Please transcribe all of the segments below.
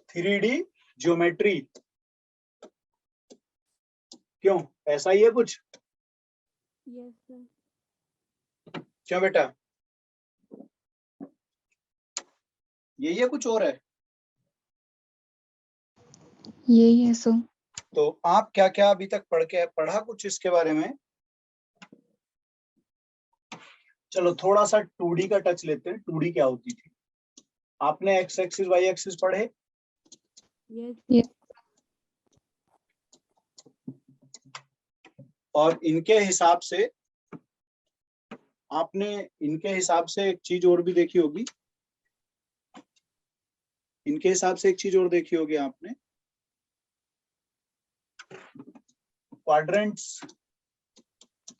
3D geometry. क्यों, ऐसा ही है कुछ? Yes sir. क्यों बेटा, यही है कुछ और है? यही है सर। तो आप क्या क्या अभी तक पढ़ा कुछ इसके बारे में? चलो थोड़ा सा 2D का टच लेते हैं। 2D क्या होती थी? आपने एक्स एक्सिस वाई एक्सिस पढ़े? यस। और इनके हिसाब से आपने एक चीज और भी देखी होगी। इनके हिसाब से एक चीज और देखी होगी आपने, क्वाड्रेंट्स।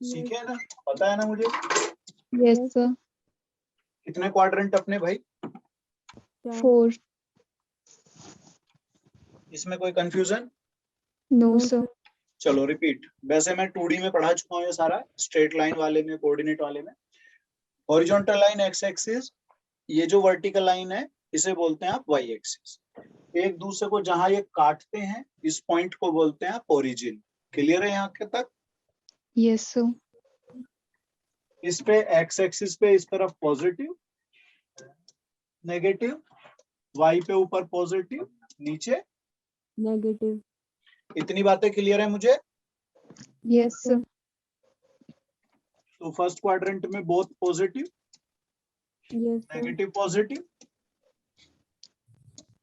सीखे है ना, पता है ना मुझे? Yes sir. कितने क्वाड्रेंट अपने भाई? 4। इसमें कोई कंफ्यूजन? No sir. चलो रिपीट। वैसे मैं 2D में पढ़ा चुका हूँ ये सारा, स्ट्रेट लाइन वाले में, कोऑर्डिनेट वाले में। हॉरिजॉन्टल लाइन एक्स एक्सिस, ये जो वर्टिकल लाइन है इसे बोलते हैं आप वाई एक्सिस। एक दूसरे को जहां ये काटते हैं इस पॉइंट को बोलते हैं आप ओरिजिन। क्लियर है यहाँ के तक? Yes sir. इस पे एक्स एक्सिस पे इस तरफ पॉजिटिव नेगेटिव, वाई पे ऊपर पॉजिटिव नीचे नेगेटिव। इतनी बातें क्लियर है मुझे? Yes sir. तो फर्स्ट क्वाड्रेंट में both positive yes negative positive,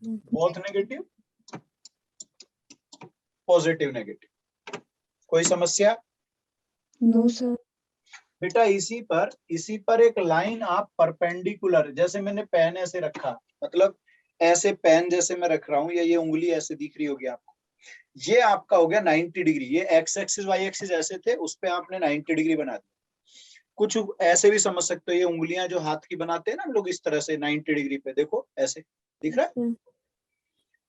both negative positive negative. कोई समस्या? No sir. बेटा इसी पर एक लाइन आप परपेंडिकुलर, जैसे मैंने पेन ऐसे रखा, मतलब ऐसे पेन जैसे मैं रख रहा हूं, या ये उंगली ऐसे दिख रही होगी आपको, ये आपका हो गया 90 डिग्री। ये एक्स एक्सिस वाई एक्सिस ऐसे थे, उस पे आपने 90 डिग्री बना दी। कुछ ऐसे भी समझ सकते हो, ये उंगलियां जो हाथ की बनाते हैं ना हम लोग, इस तरह से 90 डिग्री पे, देखो ऐसे दिख रहा है।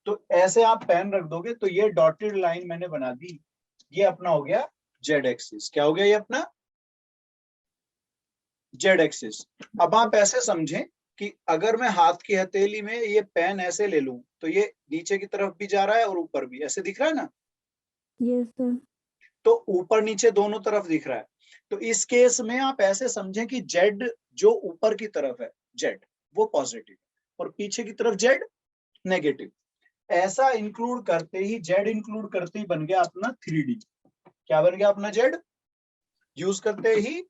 तो ऐसे आप पेन रख दोगे तो ये डॉटेड लाइन मैंने बना दी, ये अपना हो गया जेड एक्सिस। क्या हो गया ये अपना? Z axis. अब आप ऐसे समझें कि अगर मैं हाथ की हथेली में ये पेन ऐसे ले लूं तो ये नीचे की तरफ भी जा रहा है और ऊपर भी, ऐसे दिख रहा है ना? Yes sir. तो ऊपर नीचे दोनों तरफ दिख रहा है। तो इस केस में आप ऐसे समझें कि जेड जो ऊपर की तरफ है जेड वो पॉजिटिव और पीछे की तरफ जेड नेगेटिव। ऐसा इंक्लूड करते ही, जेड इंक्लूड करते ही बन गया अपना 3D। क्या बन गया अपना जेड? यूज करते ही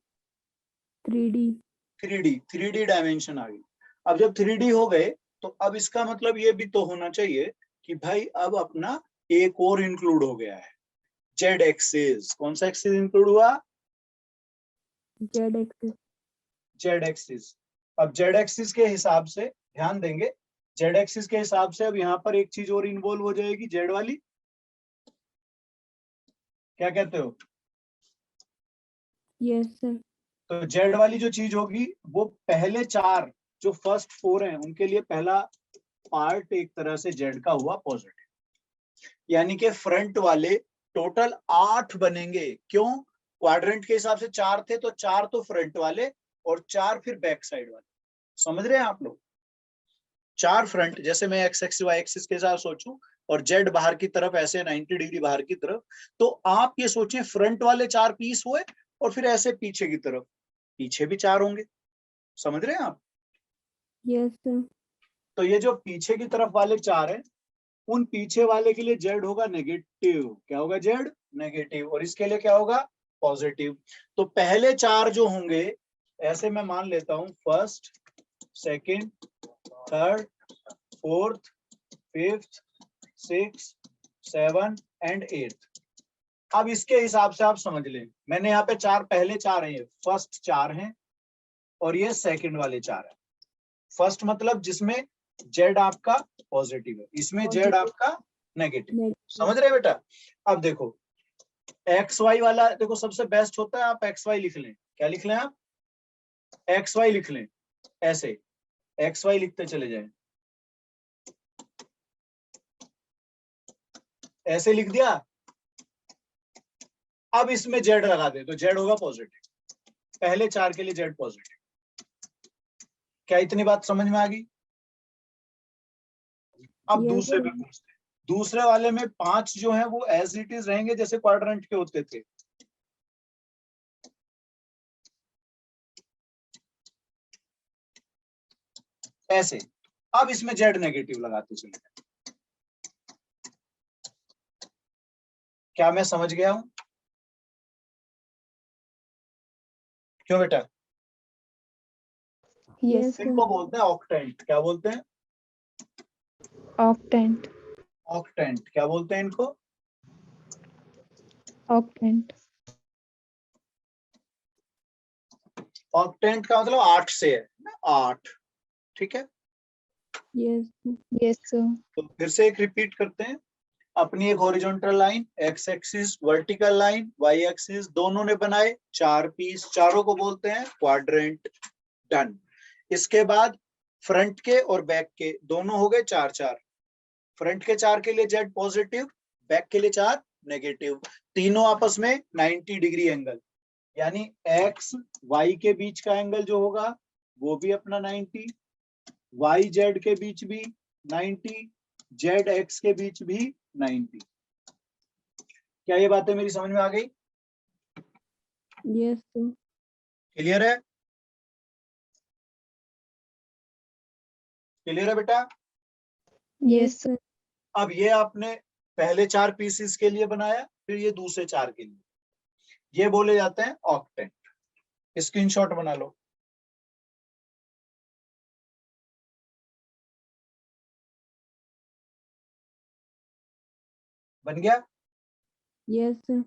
3D डायमेंशन आ गई। अब जब 3D हो गए तो अब इसका मतलब ये भी तो होना चाहिए कि भाई अब अपना एक और इंक्लूड हो गया है, जेड एक्सिस। कौन सा एक्सिस इंक्लूड हुआ? Z axis. Z axis. अब जेड एक्सिस के हिसाब से ध्यान देंगे, जेड एक्सिस के हिसाब से अब यहाँ पर एक चीज और इन्वॉल्व हो जाएगी, जेड वाली। क्या कहते हो? Yes sir. तो जेड वाली जो चीज होगी वो पहले 4 जो फर्स्ट 4 हैं उनके लिए पहला पार्ट एक तरह से जेड का हुआ पॉजिटिव। यानी कि फ्रंट वाले टोटल 8 बनेंगे। क्यों? क्वाड्रेंट के हिसाब से 4 थे, तो 4 तो फ्रंट वाले और 4 फिर बैक साइड वाले। समझ रहे हैं आप लोग? 4 फ्रंट, जैसे मैं एक्स एक्सिस वाई एक्सिस के साथ सोचूं और जेड बाहर की तरफ ऐसे 90 डिग्री बाहर की तरफ, तो आप ये सोचें फ्रंट वाले 4 पीस हुए और फिर ऐसे पीछे की तरफ पीछे भी 4 होंगे। समझ रहे हैं आप? Yes sir. तो ये जो पीछे की तरफ वाले 4 हैं, उन पीछे वाले के लिए जेड होगा नेगेटिव। क्या होगा? Z negative. और इसके लिए क्या होगा? पॉजिटिव। तो पहले 4 जो होंगे, ऐसे मैं मान लेता हूं, first second third fourth fifth six 7 and 8। अब इसके हिसाब से आप समझ लें, मैंने यहाँ पे 4 पहले 4 हैं, फर्स्ट 4 हैं और ये सेकंड वाले 4 हैं। फर्स्ट मतलब जिसमें जेड आपका पॉजिटिव है, इसमें जेड आपका नेगेटिव। समझ रहे बेटा? अब देखो एक्स वाई वाला, देखो सबसे बेस्ट होता है आप एक्स वाई लिख लें। क्या लिख लें आप? एक्स वाई लिख लें। ऐसे एक्स वाई लिखते चले जाएं, ऐसे लिख दिया। अब इसमें जेड लगा दे तो जेड होगा पॉजिटिव। पहले 4 के लिए जेड पॉजिटिव। क्या इतनी बात समझ में आ गई? अब Yes, दूसरे पे पूछते हैं। दूसरे वाले में 5 जो है वो एज इट इज रहेंगे जैसे क्वाड्रेंट के होते थे। ऐसे। अब इसमें जेड नेगेटिव लगाते चलिए। क्या मैं समझ गया हूं? क्यों बेटा? Yes, sir. इनको बोलते हैं ऑक्टेंट। क्या बोलते हैं? Octant. ऑक्टेंट। क्या बोलते हैं इनको? Octant. ऑक्टेंट का मतलब 8 से है ना, 8। ठीक है, yes, Yes, sir. तो फिर से एक रिपीट करते हैं। अपनी एक horizontal line, x axis vertical line, y axis दोनों ने बनाए 4 पीस, चारों को बोलते हैं क्वाड्रेंट। डन। इसके बाद फ्रंट के और बैक के दोनों हो गए 4 4। फ्रंट के 4 के लिए जेड पॉजिटिव, बैक के लिए 4 नेगेटिव, तीनों आपस में 90 डिग्री एंगल, यानी एक्स वाई के बीच का एंगल जो होगा वो भी अपना 90, वाई जेड के बीच भी 90, जेड एक्स के बीच भी 90। क्या ये बातें मेरी समझ में आ गई? yes, sir. क्लियर है? क्लियर है बेटा? Yes, sir. अब ये आपने पहले 4 पीसेस के लिए बनाया, फिर ये दूसरे 4 के लिए, ये बोले जाते हैं ऑक्टेंट। स्क्रीनशॉट बना लो। बन गया? Yes, sir.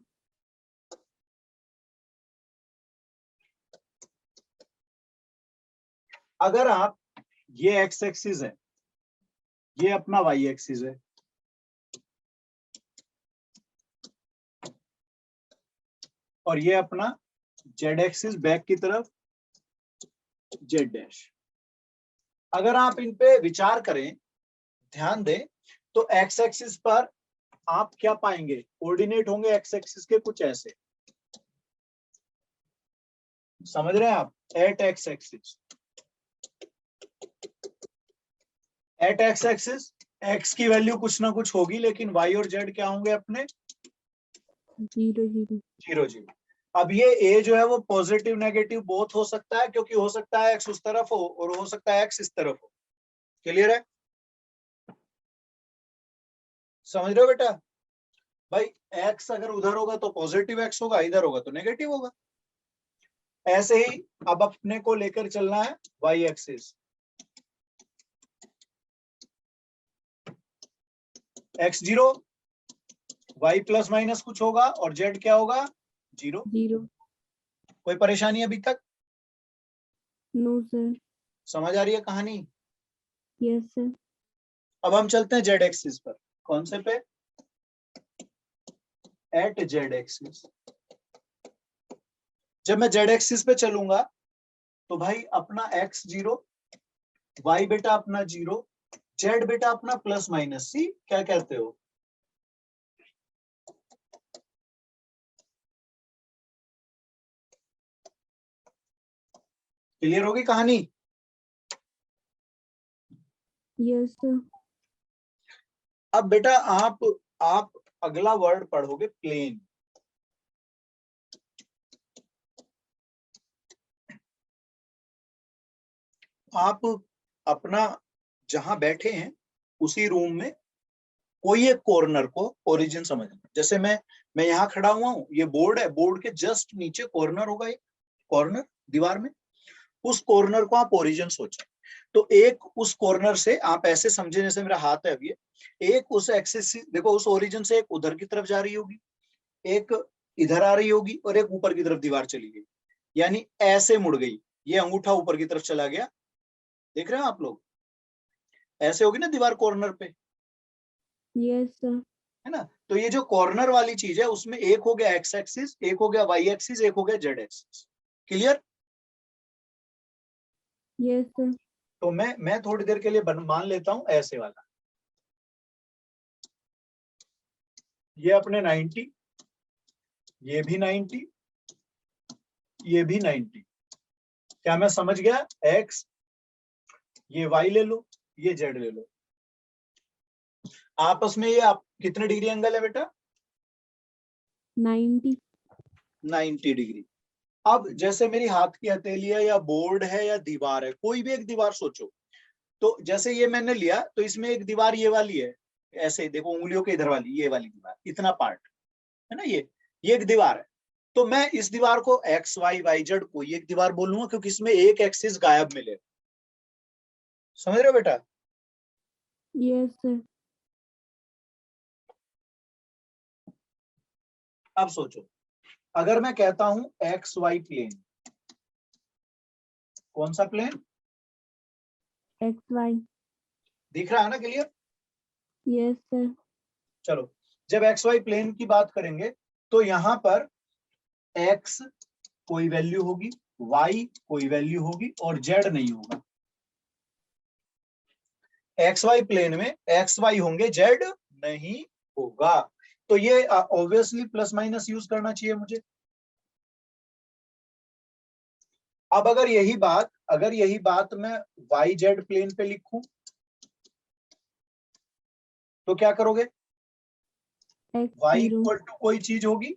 अगर आप, ये एक्स एक्सिस है, ये अपना वाई एक्सिस है, और ये अपना जेड एक्सिस बैक की तरफ जेड डैश। अगर आप इन पे विचार करें, ध्यान दें, तो एक्स एक्सिस पर आप क्या पाएंगे? कोऑर्डिनेट होंगे एक्स एक्सिस के कुछ ऐसे। समझ रहे हैं आप? At x axis, at x axis x की वैल्यू कुछ ना कुछ होगी, लेकिन वाई और जेड क्या होंगे अपने? 0 0 0 0। अब ये ए जो है वो पॉजिटिव नेगेटिव बोथ हो सकता है, क्योंकि हो सकता है एक्स उस तरफ हो और हो सकता है एक्स इस तरफ हो। क्लियर है? समझ रहे हो बेटा? भाई एक्स अगर उधर होगा तो पॉजिटिव एक्स होगा, इधर होगा तो नेगेटिव होगा। ऐसे ही अब अपने को लेकर चलना है y axis. X 0, y plus minus कुछ होगा और जेड क्या होगा? 0। 0 कोई परेशानी अभी तक? no, sir. समझ आ रही है कहानी? Yes, sir. अब हम चलते हैं जेड एक्सिस पर। कौन से पे? At z axis. जब मैं जेड एक्सिस पे चलूंगा तो भाई अपना एक्स 0, वाई बेटा अपना 0, जेड बेटा अपना प्लस माइनस। सी क्या कहते हो? क्लियर होगी कहानी? Yes, sir. अब बेटा आप अगला वर्ड पढ़ोगे प्लेन। आप अपना जहां बैठे हैं उसी रूम में कोई एक कॉर्नर को ओरिजिन समझना। जैसे मैं यहाँ खड़ा हुआ हूँ, ये बोर्ड है, बोर्ड के जस्ट नीचे कॉर्नर होगा, एक कॉर्नर दीवार में, उस कॉर्नर को आप ओरिजिन सोचें। तो एक उस कॉर्नर से आप ऐसे समझे जैसे मेरा हाथ है अभी, एक उस एक्सिस, देखो उस ओरिजिन से एक उधर की तरफ जा रही होगी, एक इधर आ रही होगी, और एक ऊपर की तरफ दीवार चली गई, यानी ऐसे मुड़ गई, ये अंगूठा ऊपर की तरफ चला गया। देख रहे हो आप लोग? ऐसे होगी ना दीवार कॉर्नर पे, Yes, sir. है ना? तो ये जो कॉर्नर वाली चीज है उसमें एक हो गया एक्स एक्सिस, एक हो गया वाई एक्सिस, एक हो गया Z axis. Clear? Yes, sir. तो मैं थोड़ी देर के लिए मान लेता हूं ऐसे वाला, ये अपने 90, ये भी 90, ये भी 90। क्या मैं समझ गया? एक्स, ये वाई ले लो, ये जेड ले लो। आपस में ये आप कितने डिग्री एंगल है बेटा? 90. 90 डिग्री। अब जैसे मेरी हाथ की हथेली है या बोर्ड है या दीवार है, कोई भी एक दीवार सोचो, तो जैसे ये मैंने लिया तो इसमें एक दीवार ये वाली है, ऐसे देखो उंगलियों के इधर वाली, ये वाली दीवार, इतना पार्ट है ना, ये एक दीवार है। तो मैं इस दीवार को एक्स वाई वाई जेड कोई एक दीवार बोलूंगा, क्योंकि इसमें एक एक्सिस गायब मिले। समझ रहे हो बेटा? Yes, sir. अब सोचो, अगर मैं कहता हूं एक्स वाई प्लेन, कौन सा प्लेन XY. दिख रहा है ना क्लियर? Yes, sir. चलो, जब एक्स वाई प्लेन की बात करेंगे तो यहां पर एक्स कोई वैल्यू होगी, वाई कोई वैल्यू होगी और जेड नहीं होगा। एक्स वाई प्लेन में एक्स वाई होंगे, जेड नहीं होगा। तो ये ऑब्वियसली प्लस माइनस यूज करना चाहिए मुझे। अब अगर यही बात मैं वाई जेड प्लेन पे लिखूं तो क्या करोगे? Y X0. इक्वल टू कोई चीज होगी,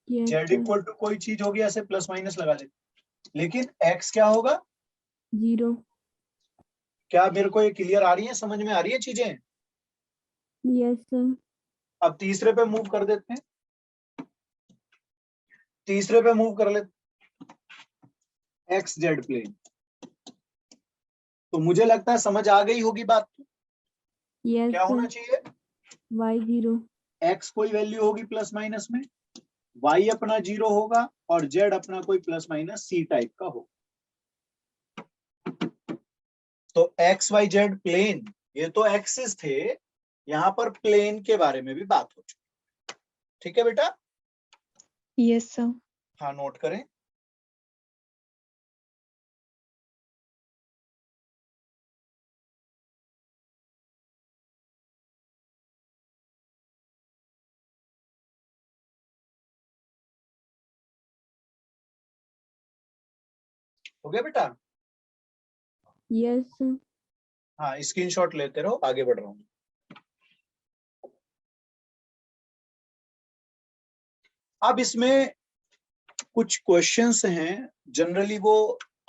Yes, Z sir. Equal to कोई चीज होगी, ऐसे प्लस माइनस लगा लेते। लेकिन एक्स क्या होगा? 0. क्या मेरे को ये क्लियर आ रही है, समझ में आ रही है चीजें? Yes, sir. अब तीसरे पे मूव कर देते हैं, तीसरे पे मूव कर लेते, एक्स जेड प्लेन। तो मुझे लगता है समझ आ गई होगी बात। Yes, क्या होना sir. चाहिए? Y0. एक्स कोई वैल्यू होगी प्लस माइनस में, वाई अपना 0 होगा और जेड अपना कोई प्लस माइनस सी टाइप का होगा। तो एक्स वाई जेड प्लेन, ये तो एक्सिस थे, यहां पर प्लेन के बारे में भी बात हो चुकी। ठीक है बेटा? Yes, sir. हाँ, नोट करें। हो गया बेटा? Yes, sir. हाँ, स्क्रीनशॉट लेते रहो, आगे बढ़ रहा हूं। अब इसमें कुछ क्वेश्चंस हैं, जनरली वो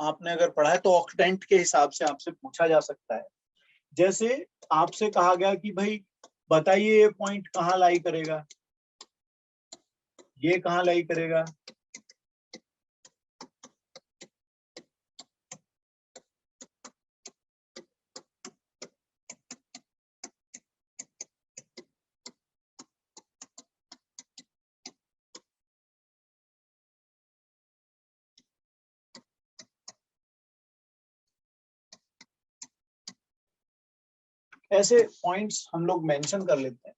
आपने अगर पढ़ा है तो ऑक्टेंट के हिसाब से आपसे पूछा जा सकता है। जैसे आपसे कहा गया कि भाई बताइए ये पॉइंट कहाँ लाई करेगा, ये कहाँ लाई करेगा, ऐसे पॉइंट्स हम लोग मेंशन कर लेते हैं।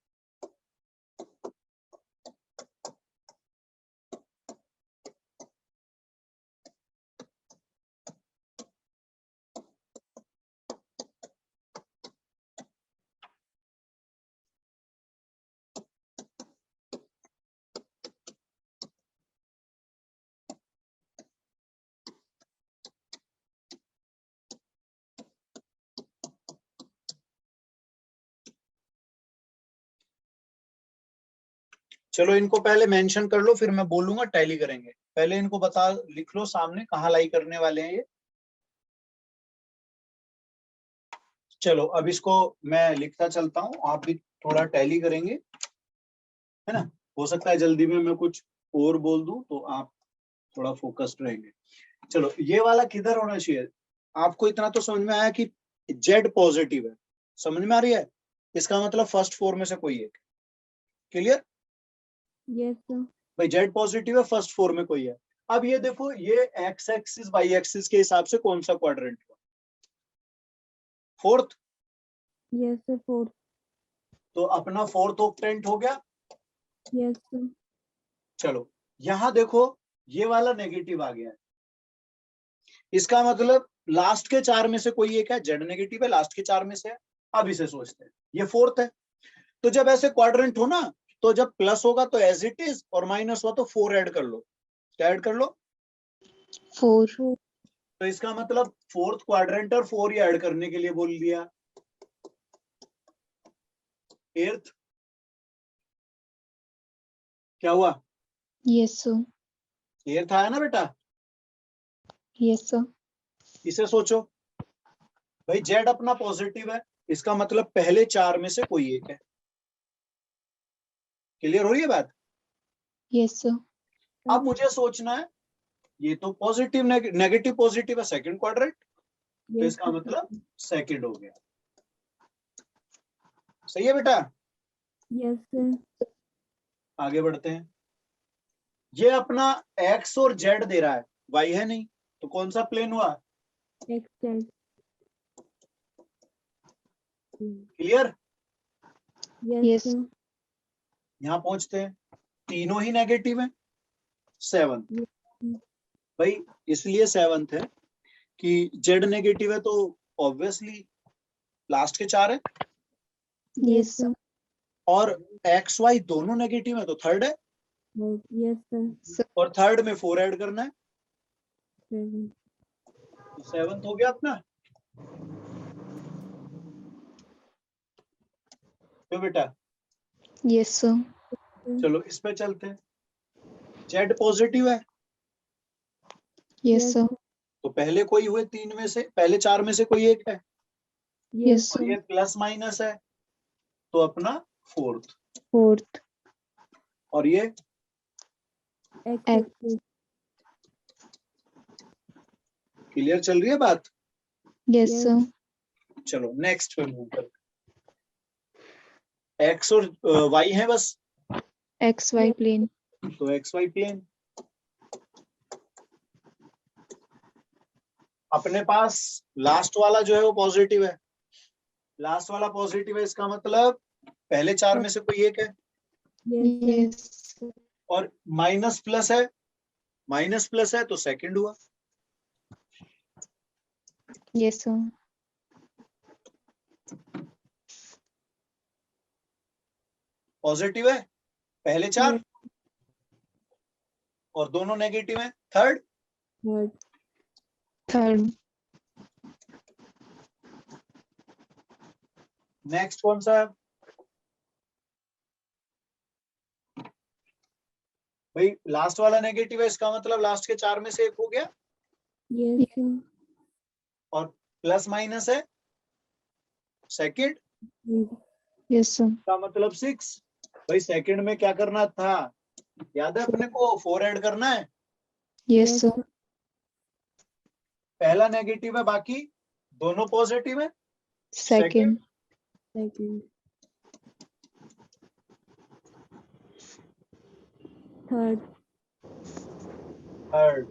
चलो इनको पहले मेंशन कर लो, फिर मैं बोलूंगा टैली करेंगे। पहले इनको बता, लिख लो सामने कहाँ लाई करने वाले हैं ये। चलो अब इसको मैं लिखता चलता हूँ, आप भी थोड़ा टैली करेंगे, है ना? हो सकता है जल्दी में मैं कुछ और बोल दूं तो आप थोड़ा फोकस्ड रहेंगे। चलो, ये वाला किधर होना चाहिए? आपको इतना तो समझ में आया कि जेड पॉजिटिव है, समझ में आ रही है? इसका मतलब फर्स्ट फोर में से कोई एक। क्लियर? Yes, sir. भाई जेड पॉजिटिव है, फर्स्ट फोर में कोई है। अब ये देखो, ये एक्स एक्सिस वाई एक्सिस के हिसाब से कौन सा क्वाड्रेंट हुआ? फोर्थ। Yes, sir. 4. तो अपना फोर्थ ऑक्टेंट हो गया। Yes, sir. चलो, यहां देखो, ये वाला नेगेटिव आ गया है, इसका मतलब लास्ट के चार में से कोई एक है, जेड नेगेटिव है, लास्ट के चार में से है। अब इसे सोचते हैं, ये फोर्थ है। तो जब ऐसे क्वाड्रेंट हो ना, तो जब प्लस होगा तो एज इट इज, और माइनस हुआ तो 4 ऐड कर लो। क्या ऐड कर लो? 4. तो इसका मतलब फोर्थ क्वाड्रेंट और 4 ही ऐड करने के लिए बोल दिया। 8th क्या हुआ? Yes, sir. 8th आया ना बेटा? Yes, sir. इसे सोचो भाई, जेड अपना पॉजिटिव है, इसका मतलब पहले 4 में से कोई एक है। क्लियर हो रही है बात? Yes, sir. अब मुझे सोचना है, ये तो पॉजिटिव नेगेटिव पॉजिटिव है, सेकंड क्वाड्रेंट, तो Yes, इसका sir. मतलब सेकंड हो गया। सही है बेटा? Yes, sir. आगे बढ़ते हैं। ये अपना एक्स और जेड दे रहा है, वाई है नहीं, तो कौन सा प्लेन हुआ? Extend. Clear? Yes, Yes. sir. यहां पहुंचते हैं, तीनों ही नेगेटिव है। 7 Yes. भाई इसलिए 7th है कि जेड नेगेटिव है, तो ऑब्वियसली लास्ट के 4 है, Yes, sir. और एक्स वाई दोनों नेगेटिव है तो थर्ड है, Yes, sir. Sir. और थर्ड में 4 ऐड करना है, 7. तो 7th हो गया अपना। तो बेटा Yes, sir. चलो इस पे चलते हैं। जेड पॉजिटिव है, Yes, Yes, sir. तो पहले कोई हुए 3 में से, पहले 4 में से कोई एक है, Yes, और sir. ये प्लस माइनस है, तो अपना 4th, Fourth. और ये X. क्लियर चल रही है बात? Yes, Yes. sir. चलो नेक्स्ट पे मूव करते हैं। एक्स और वाई है बस, XY plane. तो एक्स वाई प्लेन। अपने पास लास्ट वाला जो है वो पॉजिटिव है, लास्ट वाला पॉजिटिव है, इसका मतलब पहले 4 में से कोई एक है, Yes, sir. Yes, sir. और माइनस प्लस है, माइनस प्लस है तो सेकंड हुआ। Yes, sir. पॉजिटिव है पहले 4, Yes. और दोनों नेगेटिव है, थर्ड। Third. Third. नेक्स्ट कौन सा है भाई? लास्ट वाला नेगेटिव है, इसका मतलब लास्ट के 4 में से एक हो गया, Yes, sir. और प्लस माइनस है सेकंड, Yes, sir. का मतलब 6। भाई सेकंड में क्या करना था, याद है अपने को? 4 ऐड करना है। Yes, sir. पहला नेगेटिव है, बाकी दोनों पॉजिटिव है, Second. Second. Third. थर्ड।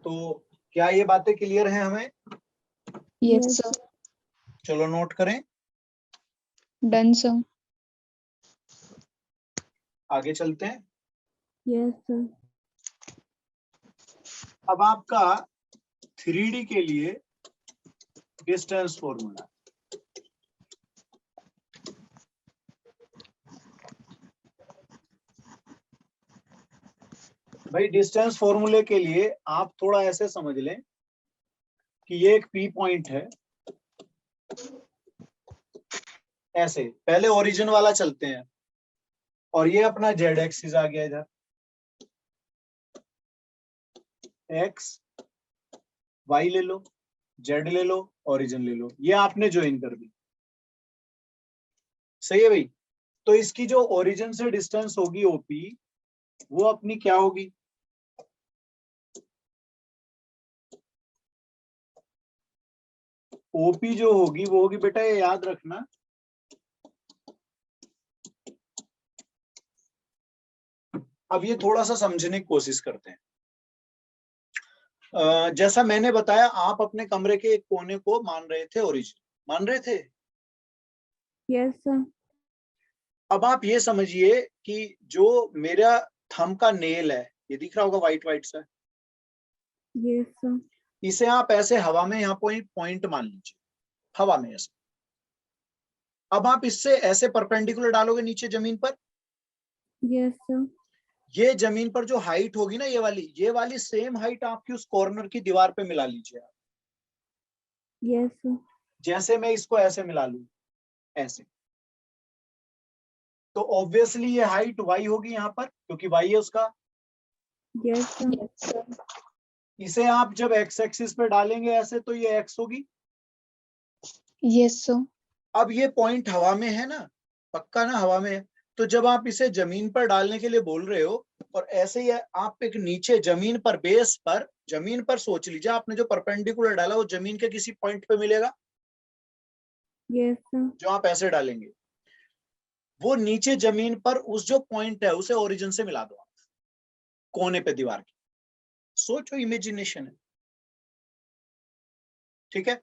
तो क्या ये बातें क्लियर हैं हमें? Yes, Yes. sir. चलो नोट करें, Done, sir. आगे चलते हैं। Yes, sir. अब आपका 3D के लिए डिस्टेंस फॉर्मूला, भाई डिस्टेंस फॉर्मूले के लिए आप थोड़ा ऐसे समझ लें कि ये एक पी पॉइंट है, ऐसे पहले ओरिजिन वाला चलते हैं, और ये अपना जेड एक्सिस आ गया इधर, एक्स वाई ले लो, जेड ले लो, ओरिजिन ले लो, ये आपने ज्वाइन कर दी। सही है भाई? तो इसकी जो ओरिजिन से डिस्टेंस होगी ओपी, वो अपनी क्या होगी? ओपी जो होगी वो होगी बेटा, ये याद रखना, अब ये थोड़ा सा समझने की कोशिश करते हैं। जैसा मैंने बताया, आप अपने कमरे के एक कोने को मान रहे थे ओरिजिन, मान रहे थे। Yes, sir. अब आप ये समझिए कि जो मेरा थंब का नेल है, ये दिख रहा होगा व्हाइट व्हाइट सा, Yes, sir. इसे आप ऐसे हवा में यहाँ पॉइंट मान लीजिए, हवा में ऐसे। अब आप इससे ऐसे परपेंडिकुलर डालोगे नीचे जमीन पर, Yes, sir. ये जमीन पर जो हाइट होगी ना, ये वाली सेम हाइट आपकी उस कॉर्नर की दीवार पे मिला लीजिए आप। Yes, sir. जैसे मैं इसको ऐसे मिला लूं, ऐसे, तो ऑब्वियसली ये हाइट y होगी यहाँ पर, क्योंकि y है उसका। Yes, sir. Yes, sir. इसे आप जब x एक्सिस पे डालेंगे ऐसे, तो ये x होगी। Yes, sir. अब ये पॉइंट हवा में है ना, पक्का ना, हवा में है। तो जब आप इसे जमीन पर डालने के लिए बोल रहे हो, और ऐसे ही आप एक नीचे जमीन पर, बेस पर, जमीन पर सोच लीजिए, आपने जो परपेंडिकुलर डाला वो जमीन के किसी पॉइंट पे मिलेगा, Yes, sir. जो आप ऐसे डालेंगे, वो नीचे जमीन पर उस जो पॉइंट है उसे ओरिजिन से मिला दो आप, कोने पे दीवार के। सोचो, इमेजिनेशन है, ठीक है।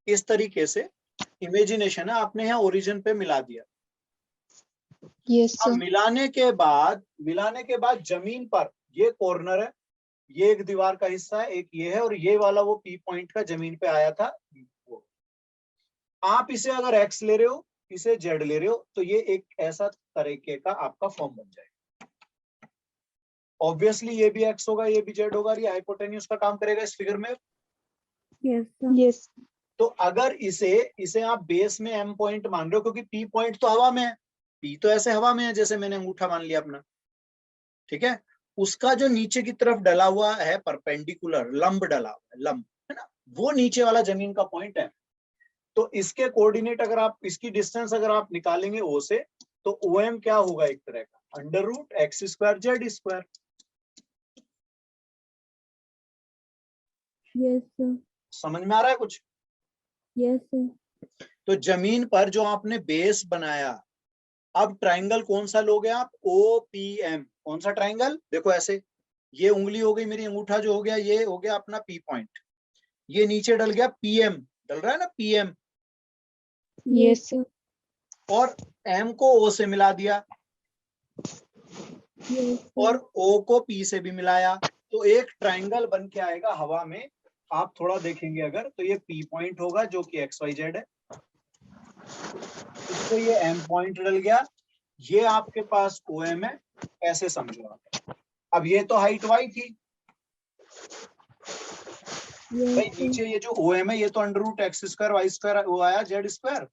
इस तरीके से इमेजिनेशन है, आपने यहाँ ओरिजिन पे मिला दिया। Yes, अब sir. मिलाने के बाद जमीन पर ये कॉर्नर है, ये एक दीवार का हिस्सा है, एक ये है, और ये वाला वो पी पॉइंट का जमीन पे आया था वो। आप इसे अगर एक्स ले रहे हो, इसे जेड ले रहे हो, तो ये एक ऐसा तरीके का आपका फॉर्म बन जाएगा। ऑब्वियसली ये भी एक्स होगा, ये भी जेड होगा, ये हाइपोटेन्यूज का काम करेगा इस फिगर में। Yes, sir. Yes. तो अगर इसे आप बेस में एम पॉइंट मान रहे हो, क्योंकि पी पॉइंट तो हवा में है, पी तो ऐसे हवा में है, जैसे मैंने अंगूठा मान लिया अपना, ठीक है। उसका जो नीचे की तरफ डला हुआ है परपेंडिकुलर, लंब डला हुआ है, लंब है ना, वो नीचे वाला जमीन का पॉइंट है। तो इसके कोऑर्डिनेट अगर आप, इसकी डिस्टेंस अगर आप निकालेंगे ओ से, तो ओ एम क्या होगा, एक तरह का under root x square z square. Yes, sir. समझ में आ रहा है कुछ? Yes, sir. तो जमीन पर जो आपने बेस बनाया, अब ट्राइंगल कौन सा लोगे आप, ओ पी एम। कौन सा ट्राइंगल, देखो ऐसे, ये उंगली हो गई मेरी, अंगूठा जो हो गया, ये हो गया अपना पी पॉइंट, ये नीचे डल गया पीएम, डल रहा है ना पीएम, Yes, sir. और एम को ओ से मिला दिया, Yes, और sir. ओ को पी से भी मिलाया, तो एक ट्राइंगल बन के आएगा हवा में। आप थोड़ा देखेंगे अगर, तो ये पी पॉइंट होगा जो कि एक्स वाई जेड है, इसको ये एम पॉइंट डल गया, ये आपके पास ओ एम है, ऐसे समझो आप। अब ये तो हाइट वाई थी Yes, भाई, sir. नीचे ये जो ओ एम है, ये तो under root x square y square वो आया जेड स्क्वायर,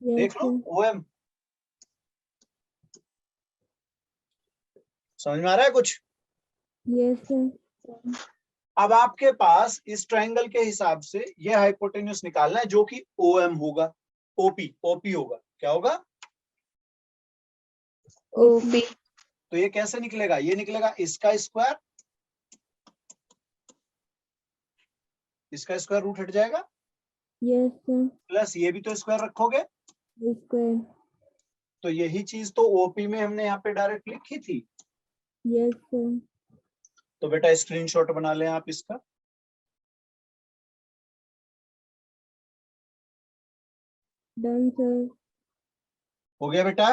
Yes, देख लो sir. O M. समझ में आ रहा है कुछ? Yes, sir. अब आपके पास इस ट्रायंगल के हिसाब से ये हाइपोटेन्यूज निकालना है, जो कि ओ एम होगा, ओपी, ओपी होगा, क्या होगा, OP. तो ये कैसे निकलेगा, ये निकलेगा इसका स्क्वायर, इसका स्क्वायर रूट हट जाएगा, Yes, sir. प्लस ये भी तो स्क्वायर रखोगे, Square. तो यही चीज तो ओपी में हमने यहाँ पे डायरेक्ट लिखी थी। Yes, sir. तो बेटा स्क्रीनशॉट बना लें आप इसका। Done, sir. हो गया बेटा?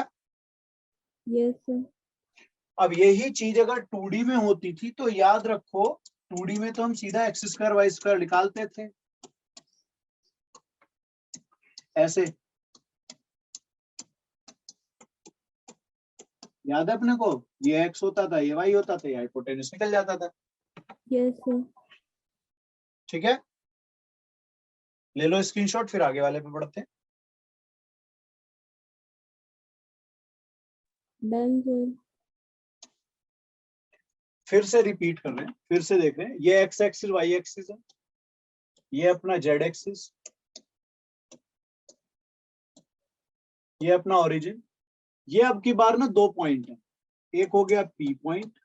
Yes, sir. अब यही चीज अगर 2D में होती थी, तो याद रखो 2D में तो हम सीधा एक्स स्क्वायर वाई स्क्वायर निकालते थे ऐसे, याद है अपने को, ये एक्स होता था, ये वाई होता था, ये हाइपोटेन्यूज निकल जाता था, Yes, sir. ठीक है। ले लो स्क्रीनशॉट, फिर आगे वाले पे बढ़ते हैं। Done, sir. फिर से रिपीट कर रहे हैं, फिर से देख रहे हैं, ये एक्स एक्सिस वाई एक्सिस है, ये अपना जेड एक्सिस, ये अपना ओरिजिन। ये अब की बार ना दो पॉइंट है, एक हो गया P point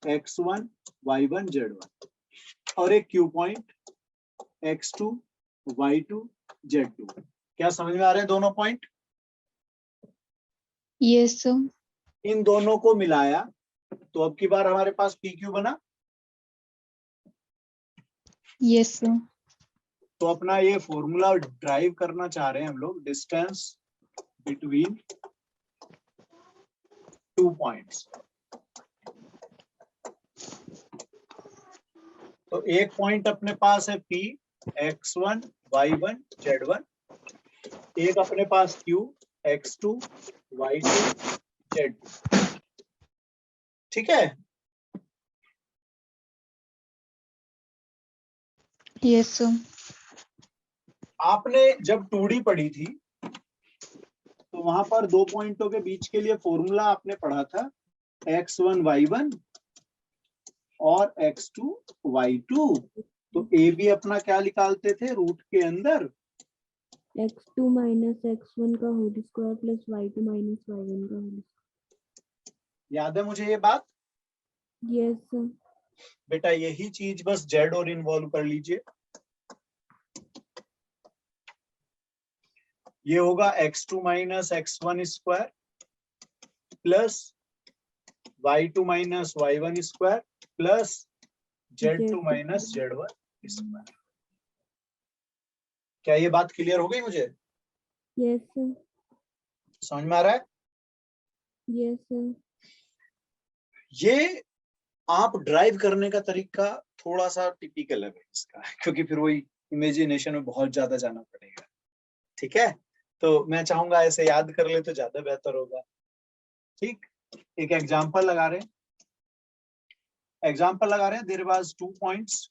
x1 y1 z1, और एक Q point x2 y2 z2। क्या समझ में आ रहे हैं दोनों पॉइंट? Yes, sir. इन दोनों को मिलाया तो अब की बार हमारे पास पी क्यू बना। Yes, sir. तो अपना ये फॉर्मूला ड्राइव करना चाह रहे हैं हम लोग, डिस्टेंस बिटवीन टू पॉइंट्स। तो एक पॉइंट अपने पास है P x1 y1 z1, एक अपने पास Q x2 y2 z2, ठीक है। Yes, sir. आपने जब 2D पढ़ी थी तो वहां पर 2 पॉइंटों के बीच के लिए फॉर्मूला आपने पढ़ा था x1 y1 और x2 y2। तो ए बी अपना क्या निकालते थे रूट के अंदर x2 माइनस x1 का whole square plus y2 minus y1 का होल। याद है मुझे ये बात? Yes sir. बेटा यही चीज बस जेड और इन्वॉल्व कर लीजिए। ये होगा x2 minus x1 square plus y2 minus y1 square plus z2 minus z1 square. क्या ये बात क्लियर हो गई मुझे? Yes sir. समझ में आ रहा है? Yes sir. ये आप ड्राइव करने का तरीका थोड़ा सा टिपिकल है इसका, क्योंकि फिर वही इमेजिनेशन में बहुत ज्यादा जाना पड़ेगा। ठीक है, तो मैं चाहूंगा ऐसे याद कर ले तो ज्यादा बेहतर होगा। ठीक, एक एग्जांपल लगा रहे हैं, देयर वाज 2 पॉइंट्स।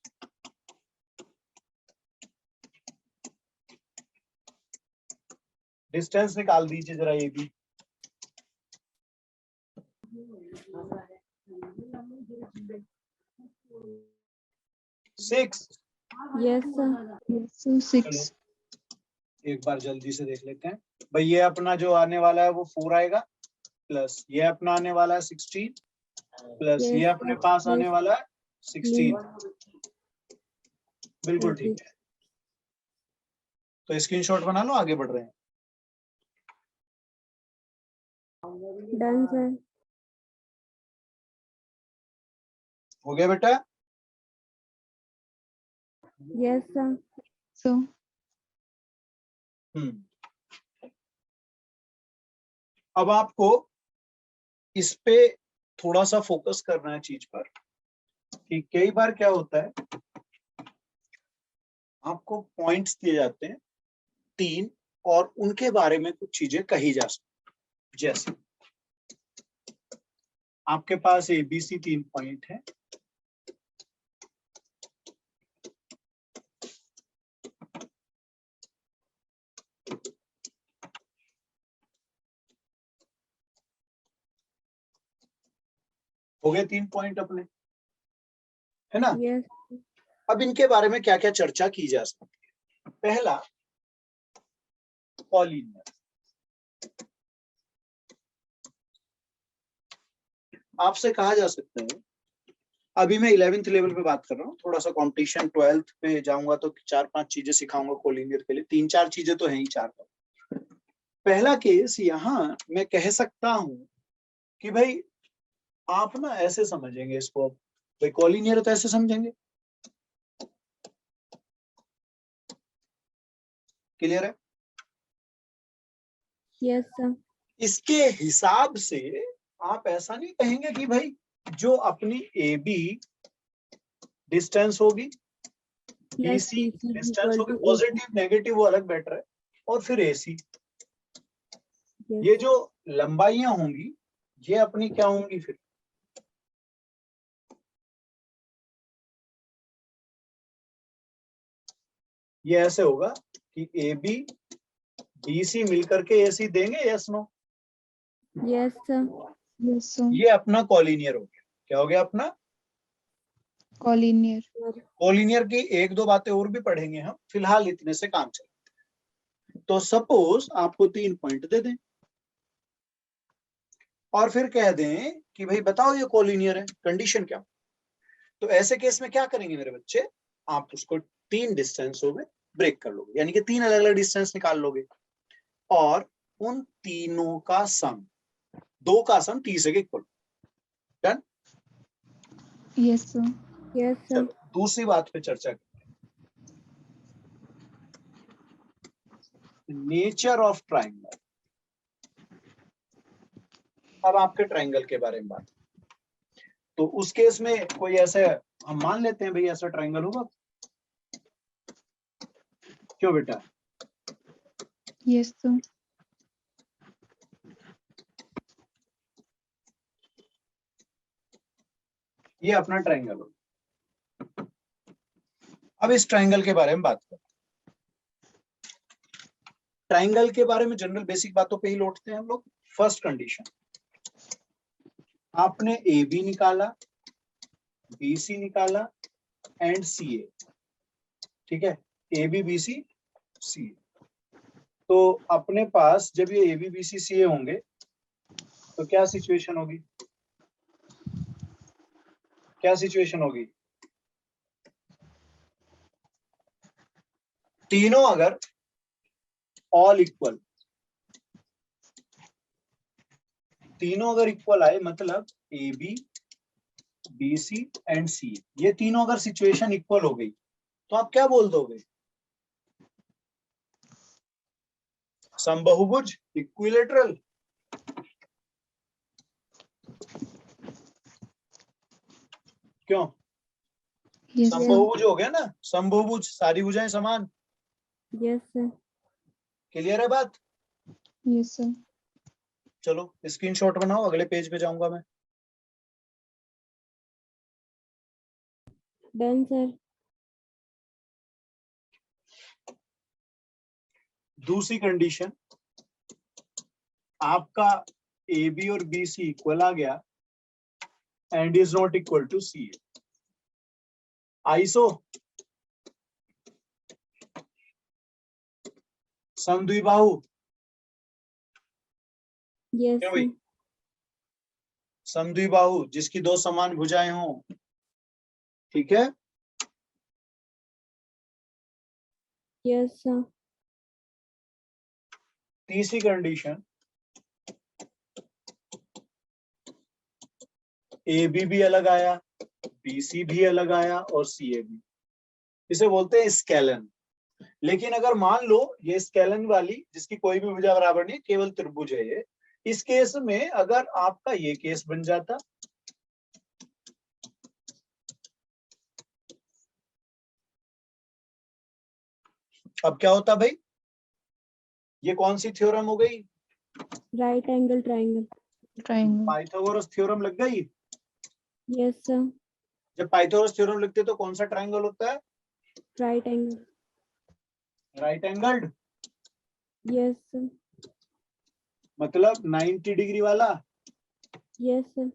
डिस्टेंस निकाल दीजिए जरा ये भी। Six. Yes sir. Yes, sir. 6. एक बार जल्दी से देख लेते हैं भाई। ये अपना जो आने वाला है वो 4 आएगा, प्लस ये अपना आने वाला है 16, प्लस Yes, ये अपने पास आने yes. वाला है 16। बिल्कुल Okay. ठीक है, तो स्क्रीनशॉट बना लो, आगे बढ़ रहे हैं। Done sir. हो गया बेटा? Yes sir. So, अब आपको इस पे थोड़ा सा फोकस करना है चीज पर कि कई बार क्या होता है, आपको पॉइंट्स दिए जाते हैं 3 और उनके बारे में कुछ चीजें कही जा सकती। जैसे आपके पास ABC 3 पॉइंट है, हो गए 3 पॉइंट अपने, है ना? यस। अब इनके बारे में क्या क्या चर्चा की जा सकती है। पहला, कॉलिनियर। आपसे कहा जा सकता है, अभी मैं 11th लेवल पे बात कर रहा हूँ, थोड़ा सा कंपटीशन 12th पे जाऊंगा तो 4-5 चीजें सिखाऊंगा कॉलिनियर के लिए। 3-4 चीजें तो हैं ही, 4। पहला केस यहां मैं कह सकता हूं कि भाई आप ना ऐसे समझेंगे इसको, भाई कॉलिनियर तो ऐसे समझेंगे। क्लियर है? Yes sir. इसके हिसाब से आप ऐसा नहीं कहेंगे कि भाई जो अपनी AB डिस्टेंस होगी, plus BC BC distance equal होगी, टू पॉजिटिव नेगेटिव वो अलग बेटर है, और फिर AC, ये यस। जो लंबाइयां होंगी ये अपनी क्या होंगी फिर? ये ऐसे होगा कि AB BC मिलकर के AC देंगे, yes no? Yes sir. yes, sir. ये अपना कॉलिनियर हो गया। क्या हो गया अपना? Collinear. कॉलिनियर की 1-2 बातें और भी पढ़ेंगे हम, फिलहाल इतने से काम चले। तो सपोज आपको 3 पॉइंट दे दें और फिर कह दें कि भाई बताओ ये कॉलिनियर है, कंडीशन क्या? तो ऐसे केस में क्या करेंगे मेरे बच्चे, आप उसको 3 डिस्टेंस हो गए ब्रेक कर लोगे, यानी कि 3 अलग अलग डिस्टेंस निकाल लोगे और उन तीनों का सम, 2 का सम तीसरे के equal. Done? Yes, sir. Yes sir. चलो दूसरी बात पे चर्चा करते हैं, नेचर ऑफ ट्राइंगल। अब आपके ट्राइंगल के बारे में बात, तो उस केस में कोई ऐसे हम मान लेते हैं भाई ऐसा ट्राइंगल होगा, क्यों बेटा? Yes, sir. ये अपना ट्राइंगल होगा। अब इस ट्राइंगल के बारे में बात करते हैं। ट्राइंगल के बारे में जनरल बेसिक बातों पे ही लौटते हैं हम लोग। फर्स्ट कंडीशन, आपने ए बी निकाला, बी सी निकाला एंड सी ए, ठीक है, ए बी बी सी सी। तो अपने पास जब ये ए बी बी सी सी ए होंगे तो क्या सिचुएशन होगी, क्या सिचुएशन होगी? तीनों अगर ऑल इक्वल, तीनों अगर इक्वल आए, मतलब A B B C and C, ये तीनों अगर सिचुएशन इक्वल हो गई तो आप क्या बोल दोगे? समबाहुभुज, इक्विलेटरल। क्यों? Yes, sir. समबाहुभुज हो गया ना, समबाहुभुज, सारी भुजाएं समान। Yes sir. क्लियर है बात? Yes, sir. चलो स्क्रीनशॉट बनाओ, अगले पेज पे जाऊंगा मैं। Done sir. दूसरी कंडीशन, आपका ए बी और बी सी इक्वल आ गया and is not equal to C A. Iso, समद्विबाहु। यस क्यों भाई? सर। समद्विबाहु जिसकी दो समान भुजाएं हों, ठीक है। Yes sir. तीसरी कंडीशन, ए बी भी अलग आया, बी सी भी अलग आया और सी ए भी, इसे बोलते हैं स्केलन। लेकिन अगर मान लो ये स्केलन वाली जिसकी कोई भी भुजा बराबर नहीं, केवल त्रिभुज है ये, इस केस में अगर आपका ये केस बन जाता, अब क्या होता भाई? ये कौन सी थ्योरम हो गई? Right angle triangle. Triangle. Pythagoras theorem लग गई। Yes sir. जब पाइथागोरस थ्योरम लिखते तो कौन सा ट्राइंगल होता है? Right angle. Right angled, yes sir. मतलब 90 डिग्री वाला। Yes sir.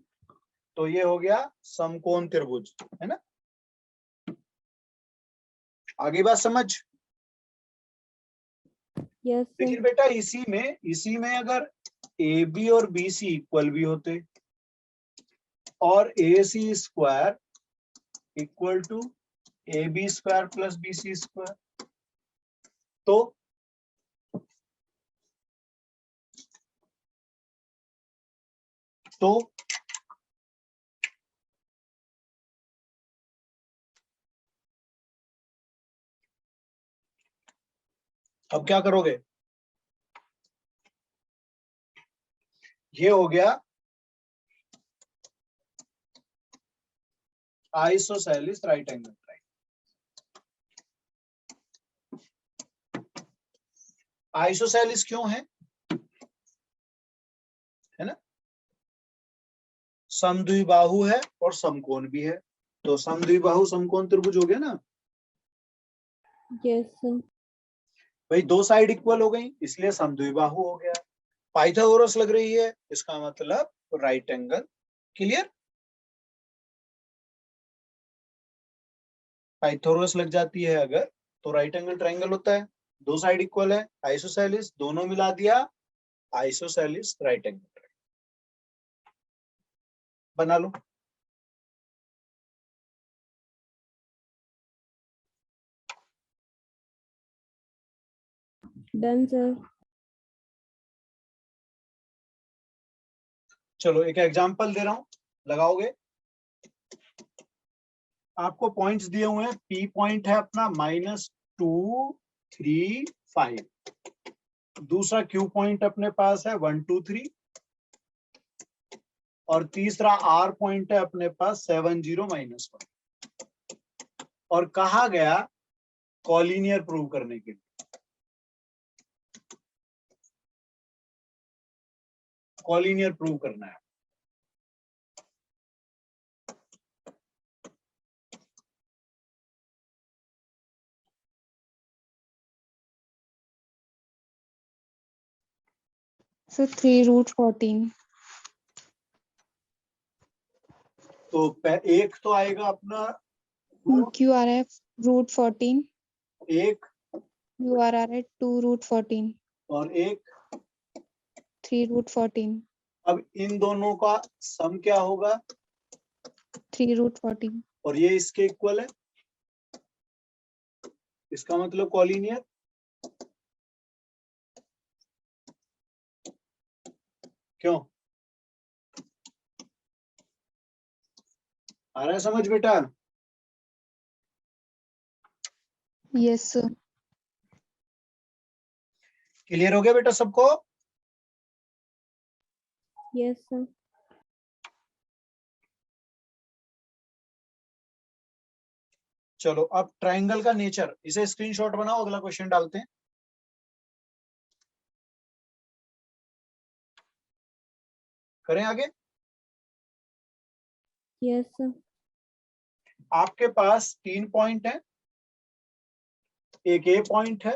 तो ये हो गया समकोण त्रिभुज, है ना। आगे बात समझ। Yes sir. लेकिन बेटा इसी में अगर ए बी और बी सी इक्वल भी होते और A C square equal to A B square plus B C square, तो अब क्या करोगे? ये हो गया isosceles right angle triangle. Isosceles क्यों है ना? समद्विबाहु है और समकोण भी है, तो समद्विबाहु समकोण त्रिभुज हो गया ना। Yes sir. भाई दो साइड इक्वल हो गई इसलिए समद्विबाहु हो गया। पाइथागोरस लग रही है, इसका मतलब राइट एंगल। क्लियर? पाइथागोरस लग जाती है अगर तो राइट एंगल ट्राइंगल होता है, दो साइड इक्वल है, आइसोसेलेस, दोनों मिला दिया, आइसोसेलेस राइट एंगल बना लो। Done sir. चलो एक एग्जांपल दे रहा हूं, लगाओगे। आपको पॉइंट्स दिए हुए हैं, पी पॉइंट है अपना -2, 3, 5, दूसरा क्यू पॉइंट अपने पास है 1, 2, 3 और तीसरा आर पॉइंट है अपने पास 7, 0, -1। और कहा गया कॉलिनियर प्रूव करने के लिए, कॉलिनियर प्रूव करना है। So 3 root 14. तो एक तो आएगा अपना root, Q आ रहा है root 14. एक U आ रहा है 2 root 14. और एक 3 root 14. अब इन दोनों का सम क्या होगा 3 root 14. और ये इसके इक्वल है, इसका मतलब कॉलिनियर। क्यों आ रहा है समझ बेटा? Yes sir. क्लियर हो गया बेटा सबको? Yes, sir. चलो अब ट्रायंगल का नेचर, इसे स्क्रीनशॉट बनाओ, अगला क्वेश्चन डालते हैं। करें आगे? Yes, sir. आपके पास 3 पॉइंट है, एक ए पॉइंट है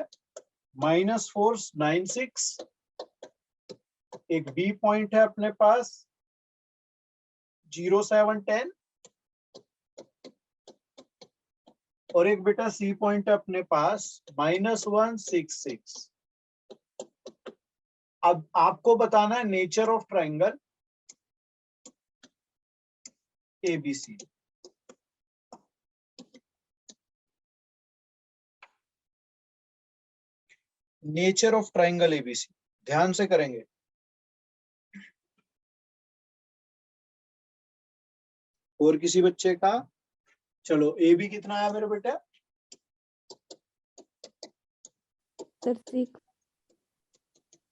-496, एक बी पॉइंट है अपने पास 0710 और एक बेटा सी पॉइंट है अपने पास -166। अब आपको बताना है nature of triangle ABC. Nature of triangle ABC ध्यान से करेंगे। और किसी बच्चे का? चलो ए बी कितना आया मेरे बेटा? Sir, 6.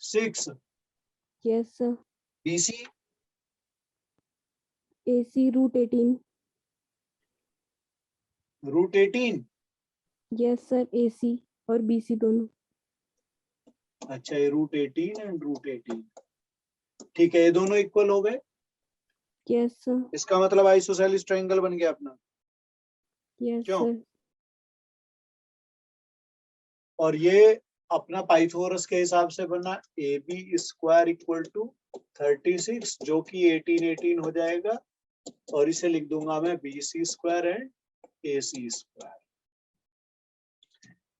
6। Yes, sir. BC AC root 18. √18। Yes, sir. AC और BC दोनों. अच्छा ये √18 एंड √18, ठीक है, ये दोनों इक्वल हो गए। Yes, sir. इसका मतलब आइसोसेलेस ट्रायंगल बन गया अपना। Yes, क्यों? sir. और ये अपना पाइथागोरस के हिसाब से बना AB स्क्वायर इक्वल टू 36, जो कि 18 हो जाएगा, और इसे लिख दूंगा मैं BC square and AC square.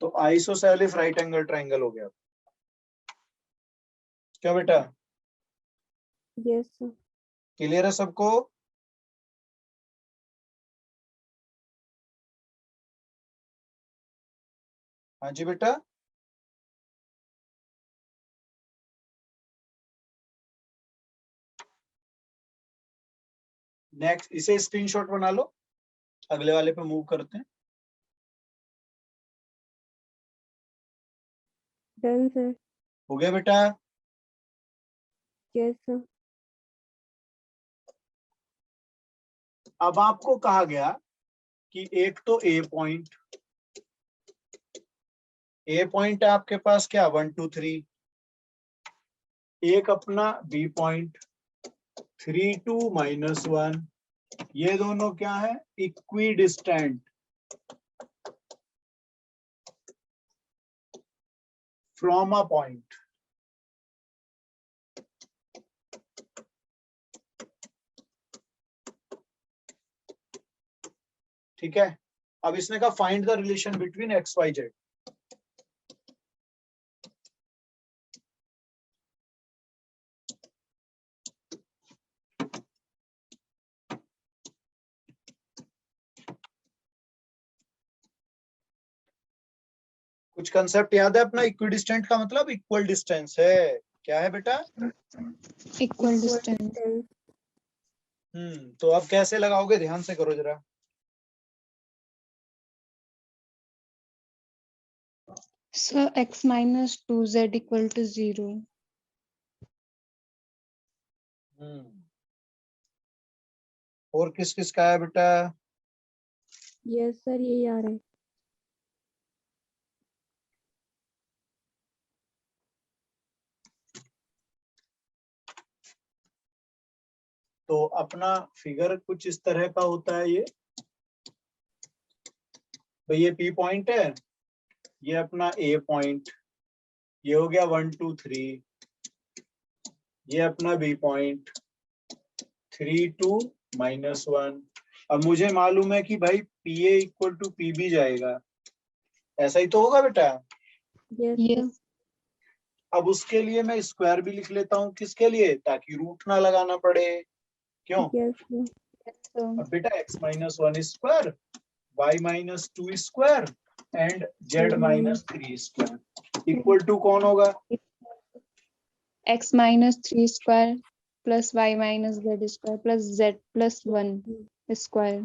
तो आइसोसेलेस राइट एंगल ट्रायंगल हो गया। क्या बेटा Yes, sir. क्लियर है सबको? हाँ जी बेटा। नेक्स्ट इसे स्क्रीनशॉट बना लो, अगले वाले पे मूव करते हैं। Done, sir. हो गया बेटा? Yes, sir. अब आपको कहा गया कि एक तो ए पॉइंट है आपके पास क्या 1 2 3, एक अपना बी पॉइंट 3 2 -1, ये दोनों क्या है equidistant from a point. ठीक है, अब इसने कहा find the relation between x y z. कुछ कंसेप्ट याद है अपना? इक्वी डिस्टेंट का मतलब इक्वल डिस्टेंस है। क्या है बेटा? Equal distance. तो अब कैसे लगाओगे, ध्यान से करो जरा। So x minus 2z equal to 0. और किस किस का है बेटा? Yes, sir. यही आ रहा है. तो अपना फिगर कुछ इस तरह का होता है। ये भाई ये पी पॉइंट है, ये अपना ए पॉइंट, ये हो गया 1 2 3, ये अपना बी पॉइंट 3 2 -1। अब मुझे मालूम है कि भाई P A equal to P B जाएगा, ऐसा ही तो होगा बेटा। Yes, Yes. sir. अब उसके लिए मैं स्क्वायर भी लिख लेता हूँ, किसके लिए, ताकि रूट ना लगाना पड़े, क्यों। Yes, sir. Yes, sir. अब बेटा x-1 square, y-2 square and z-3 square equal to कौन होगा, X minus 3 square plus Y minus Z square plus Z plus 1 square,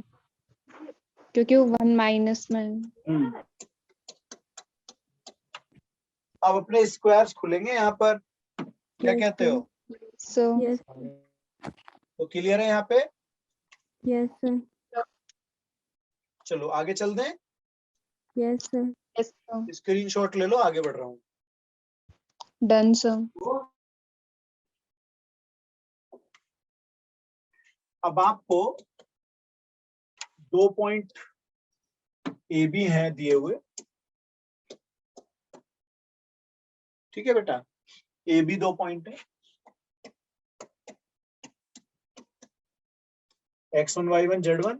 क्योंकि वो 1 माइनस में है। अब अपने स्क्वायर्स खुलेंगे यहाँ पर, क्या Yes, कहते sir. हो, So Yes, तो क्लियर है यहाँ पे। yes, sir. चलो आगे चल दें, Yes, sir. yes, sir. Screenshot ले लो, आगे बढ़ रहा हूँ। Done, sir. अब आपको 2 पॉइंट ए बी हैं दिए हुए, ठीक है बेटा, ए बी 2 पॉइंट है, x1 y1 z1,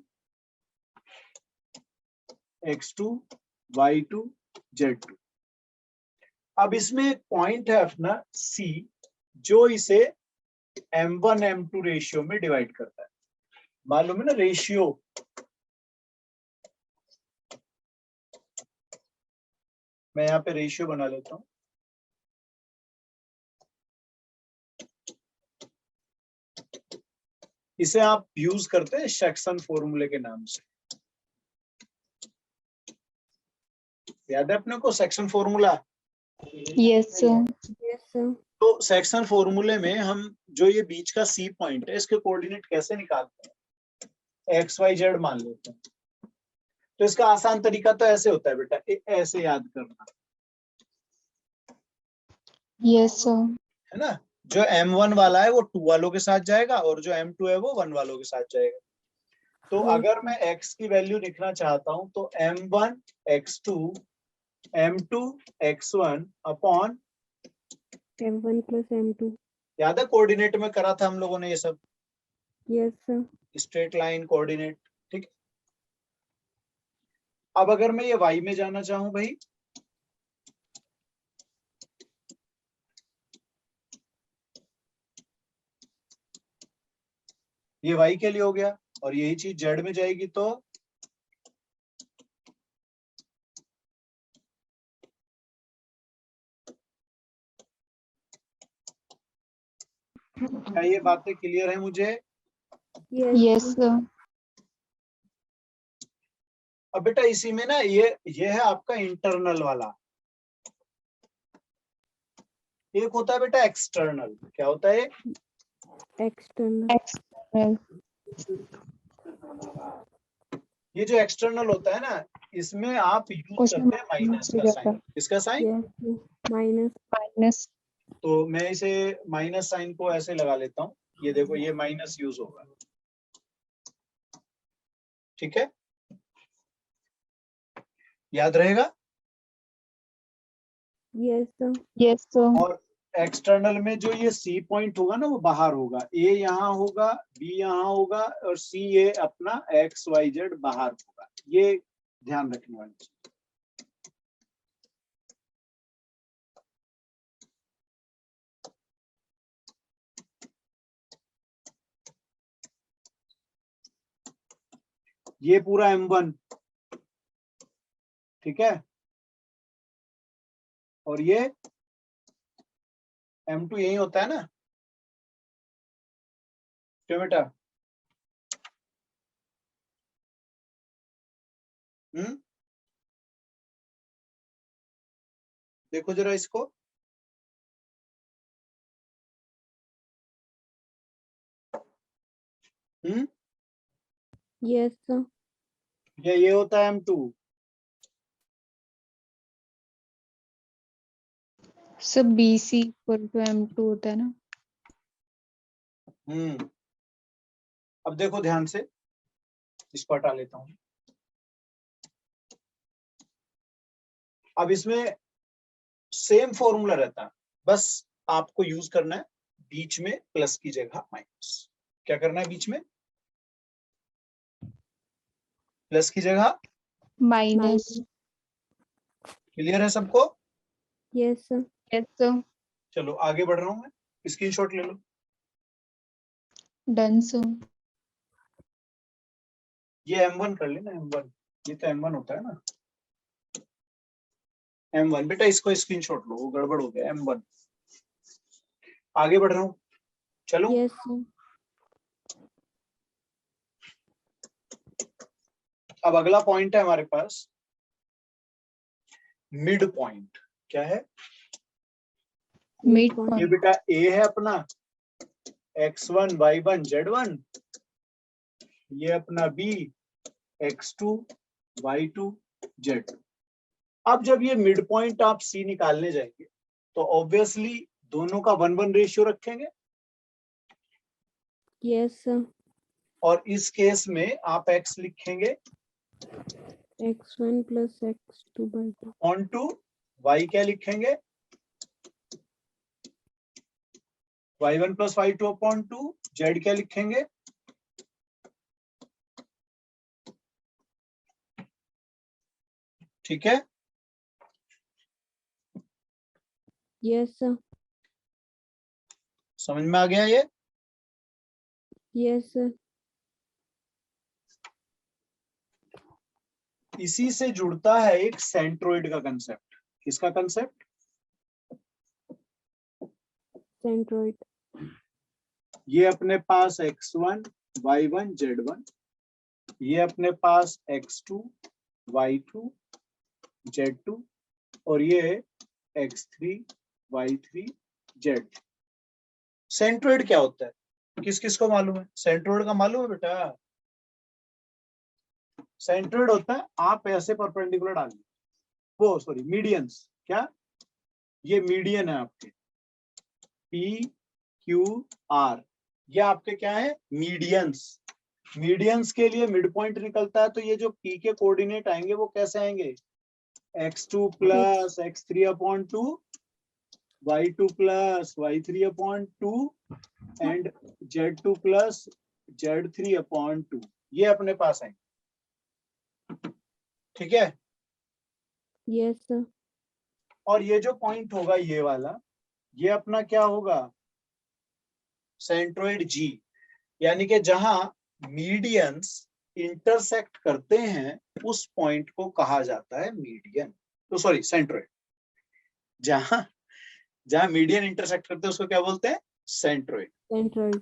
x2 y2 z2। अब इसमें एक पॉइंट है अपना C, जो इसे m1 m2 रेशियो में डिवाइड करता है, मालूम है ना रेशियो। मैं यहाँ पे रेशियो बना लेता हूँ, इसे आप यूज करते हैं सेक्शन फॉर्मूले के नाम से, याद है अपने को section formula. Yes, sir. Yes, sir. तो सेक्शन फॉर्मूले में हम जो ये बीच का सी पॉइंट है, इसके कोऑर्डिनेट कैसे निकालते हैं, एक्स वाई जेड मान लेते हैं। तो इसका आसान तरीका तो ऐसे होता है बेटा, ऐसे याद करना Yes, sir. है ना। जो m1 वाला है वो 2 वालों के साथ जाएगा और जो m2 है वो 1 वालों के साथ जाएगा। तो Yes, अगर मैं x की वैल्यू लिखना चाहता हूं तो m1 x2 m2 x1 upon, M1 plus M2. याद है कोऑर्डिनेट में करा था हम लोगों ने ये सब, Yes, sir. Straight line coordinate, ठीक है। अब अगर मैं ये y में जाना चाहूं भाई, ये y के लिए हो गया, और यही चीज z में जाएगी तो क्या ये बातें क्लियर है मुझे। Yes, Yes, sir. sir. अब बेटा इसी में ना ये है आपका इंटरनल वाला, एक होता है बेटा एक्सटर्नल, क्या होता है, External. External. ये जो एक्सटर्नल होता है ना, इसमें आप यूज उसमें करते हैं माइनस का साइन, किसका sign, Yes, sir. Minus. Minus. तो मैं इसे माइनस साइन को ऐसे लगा लेता हूँ, ये देखो ये माइनस यूज होगा, ठीक है, याद रहेगा। Yes, sir. Yes, sir. और एक्सटर्नल में जो ये सी पॉइंट होगा ना वो बाहर होगा, ए यहाँ होगा, बी यहाँ होगा और सी ये अपना एक्स वाई जेड बाहर होगा, ये ध्यान रखने वाली चीज। ये पूरा M1, ठीक है, और ये M2 यही होता है ना, क्यों बेटा, देखो जरा इसको, Yes, sir. ये होता है M2, सब BC इक्वल टू M2 होता है ना। अब देखो ध्यान से, इसको हटा लेता हूं। अब इसमें सेम फॉर्मूला रहता है, बस आपको यूज करना है बीच में प्लस की जगह माइनस। क्या करना है बीच में? प्लस की जगह माइनस। क्लियर है सबको? Yes sir. Yes sir. चलो आगे बढ़ रहा हूं मैं, स्क्रीनशॉट ले लो। Done sir. ये M1 कर लेना, M1, ये तो M1 होता है ना, M1 बेटा, इसको स्क्रीनशॉट लो, वो गड़बड़ हो गया M1। आगे बढ़ रहा हूं, चलो। Yes sir. अब अगला पॉइंट है हमारे पास मिड पॉइंट। क्या है? मिड ये पॉइंट। बेटा A है अपना, x1 y1 z1, ये अपना B x2 y2 z2। अब जब ये मिड पॉइंट आप C निकालने जाएंगे तो ऑब्वियसली दोनों का 1:1 रेशियो रखेंगे, यस सर। और इस केस में आप x लिखेंगे x1 plus x2 by 2 on two y क्या लिखेंगे? y1 plus y2 upon 2, z क्या लिखेंगे? ठीक है, यस सर। समझ में आ गया ये? Yes sir. इसी से जुड़ता है एक सेंट्रोइड का कंसेप्ट। किसका कंसेप्ट? सेंट्रोइड। ये अपने पास x1 y1 z1, ये अपने पास x2 y2 z2, और ये x3 y3 z। सेंट्रोइड क्या होता है? किस किस को मालूम है? सेंट्रोइड का मालूम है बेटा? सेंट्रोइड होता है आप ऐसे परपेंडिकुलर डालिए, वो सॉरी मीडियंस। क्या? ये मीडियन है आपके P Q R, ये आपके क्या है? मीडियंस। मीडियंस के लिए मिड पॉइंट निकलता है, तो ये जो P के कोऑर्डिनेट आएंगे वो कैसे आएंगे? x2 plus x3 upon 2, y2 plus y3 upon 2 and z2 plus z3 upon 2, ये अपने पास आएंगे। ठीक है, यस सर। और ये जो पॉइंट होगा ये वाला, ये अपना क्या होगा? सेंट्रोइड G, यानी कि जहां मीडियंस इंटरसेक्ट करते हैं उस पॉइंट को कहा जाता है मीडियन, तो सॉरी सेंट्रोइड। जहां जहां मीडियन इंटरसेक्ट करते हैं उसको क्या बोलते हैं? सेंट्रोइड। सेंट्रोइड।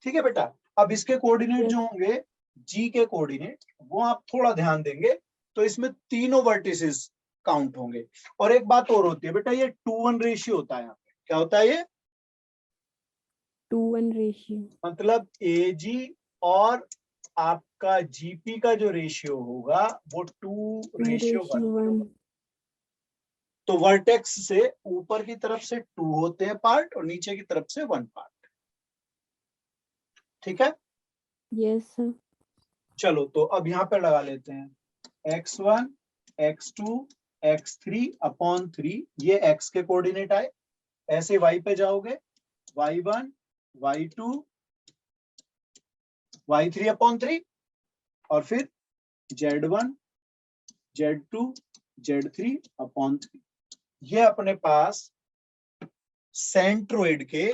ठीक है बेटा, अब इसके कोऑर्डिनेट Yes. जो होंगे G के कोऑर्डिनेट, वो आप थोड़ा ध्यान देंगे तो इसमें तीनों वर्टिसेस काउंट होंगे। और एक बात और होती है बेटा, ये 2:1 रेशियो होता है यहाँ पे। क्या होता है ये? 2:1 रेशियो। मतलब AG और आपका GP का जो रेशियो होगा वो 2:1। तो वर्टेक्स से ऊपर की तरफ से 2 होते हैं पार्ट और नीचे की तरफ से 1 पार्ट। ठीक है, यस सर। चलो तो अब यहाँ पे लगा लेते हैं x1 x2 x3 अपॉन 3, ये x के कोऑर्डिनेट आए। ऐसे y पे जाओगे y1 y2 y3 अपॉन 3, और फिर z1 z2 z3 अपॉन 3, ये अपने पास सेंट्रोइड के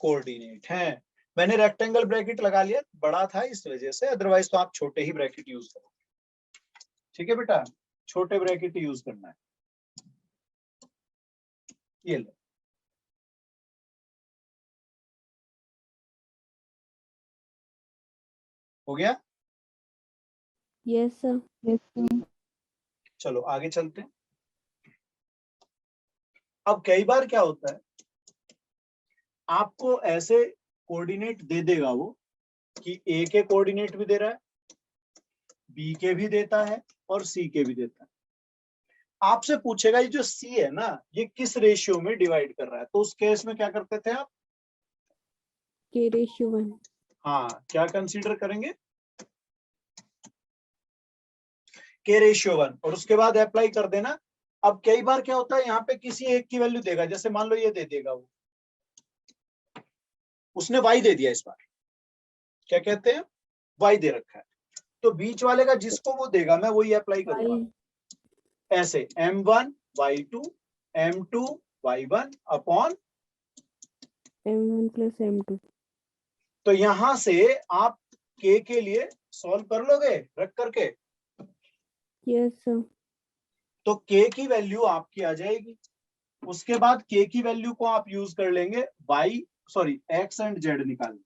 कोऑर्डिनेट हैं। मैंने रेक्टेंगल ब्रैकेट लगा लिया, बड़ा था इस वजह से, अदरवाइज तो आप छोटे ही ब्रैकेट यूज करो। ठीक है बेटा, छोटे ब्रैकेट यूज करना है। ये लो, हो गया। Yes sir. Yes sir. चलो आगे चलते हैं। अब कई बार क्या होता है, आपको ऐसे कोऑर्डिनेट दे देगा वो कि ए के कोऑर्डिनेट भी दे रहा है, बी के भी देता है और सी के भी देता है। आपसे पूछेगा ये जो सी है ना, ये किस रेशियो में डिवाइड कर रहा है, तो उस केस में क्या करते थे आप? K ratio 1। हाँ, क्या कंसीडर करेंगे? के रेशियो 1, और उसके बाद अप्लाई कर देना। अब कई बार क्या होता है, यहाँ पे किसी एक की वैल्यू देगा, जैसे मान लो ये दे देगा वो, उसने y दे दिया, इस बार क्या कहते हैं, y दे रखा है, तो बीच वाले का जिसको वो देगा मैं वही अप्लाई करूंगा। ऐसे m1 y2 m2 y1 upon m1 plus m2। तो यहां से आप k के लिए सॉल्व कर लोगे रख करके, यस सर। तो k की वैल्यू आपकी आ जाएगी। उसके बाद k की वैल्यू को आप यूज कर लेंगे x एंड z निकालने,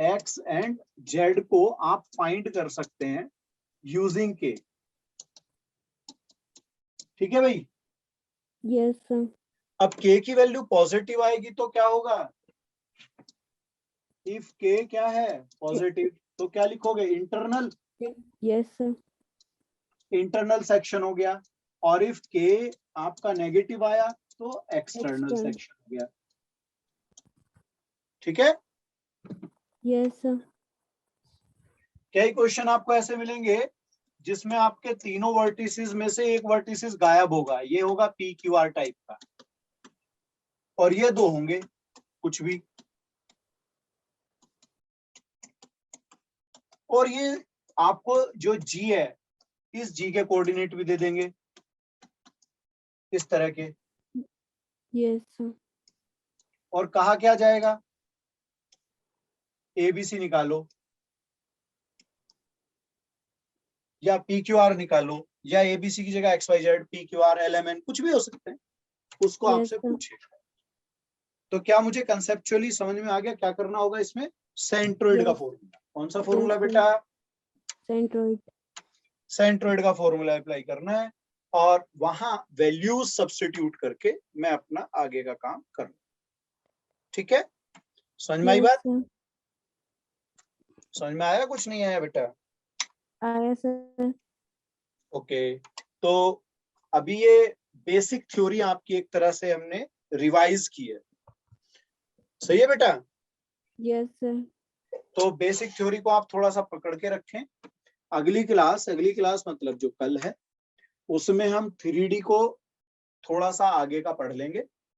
x एंड z को आप फाइंड कर सकते हैं यूजिंग k। ठीक है भाई। Yes sir. अब k की वैल्यू पॉजिटिव आएगी तो क्या होगा, इफ k क्या है पॉजिटिव, तो क्या लिखोगे, internal, yes sir. Internal section हो गया, और इफ k आपका नेगेटिव आया तो एक्सटर्नल External. सेक्शन हो गया। ठीक है। Yes sir. कई क्वेश्चन आपको ऐसे मिलेंगे जिसमें आपके तीनों वर्टिसेस में से एक वर्टिसेस गायब होगा, ये होगा पी क्यू आर टाइप का, और ये दो होंगे कुछ भी, और ये आपको जो जी है इस जी के कोऑर्डिनेट भी दे देंगे इस तरह के, यस सर। और कहा क्या जाएगा, एबीसी निकालो या पी क्यू आर निकालो, या एबीसी की जगह x y z p q r l m n कुछ भी हो सकते हैं, उसको Yes, आपसे sir. पूछे। तो क्या मुझे कंसेप्चुअली समझ में आ गया क्या करना होगा इसमें, सेंट्रोइड का Yes. फॉर्मूला, कौन सा फॉर्मूला Yes, sir. बेटा, सेंट्रोइड। सेंट्रोइड का फॉर्मूला अप्लाई करना है, और वहां वैल्यूज सब्स्टिट्यूट करके मैं अपना आगे का काम करूँ। ठीक है, समझ में आई यस बात, सर। समझ में आया, कुछ नहीं आया बेटा, आया सर। ओके। तो अभी ये बेसिक थ्योरी आपकी एक तरह से हमने रिवाइज की है, सही है बेटा। Yes sir. तो बेसिक थ्योरी को आप थोड़ा सा पकड़ के रखें, अगली क्लास मतलब जो कल है उसमें हम 3D को थोड़ा सा आगे का पढ़ लेंगे,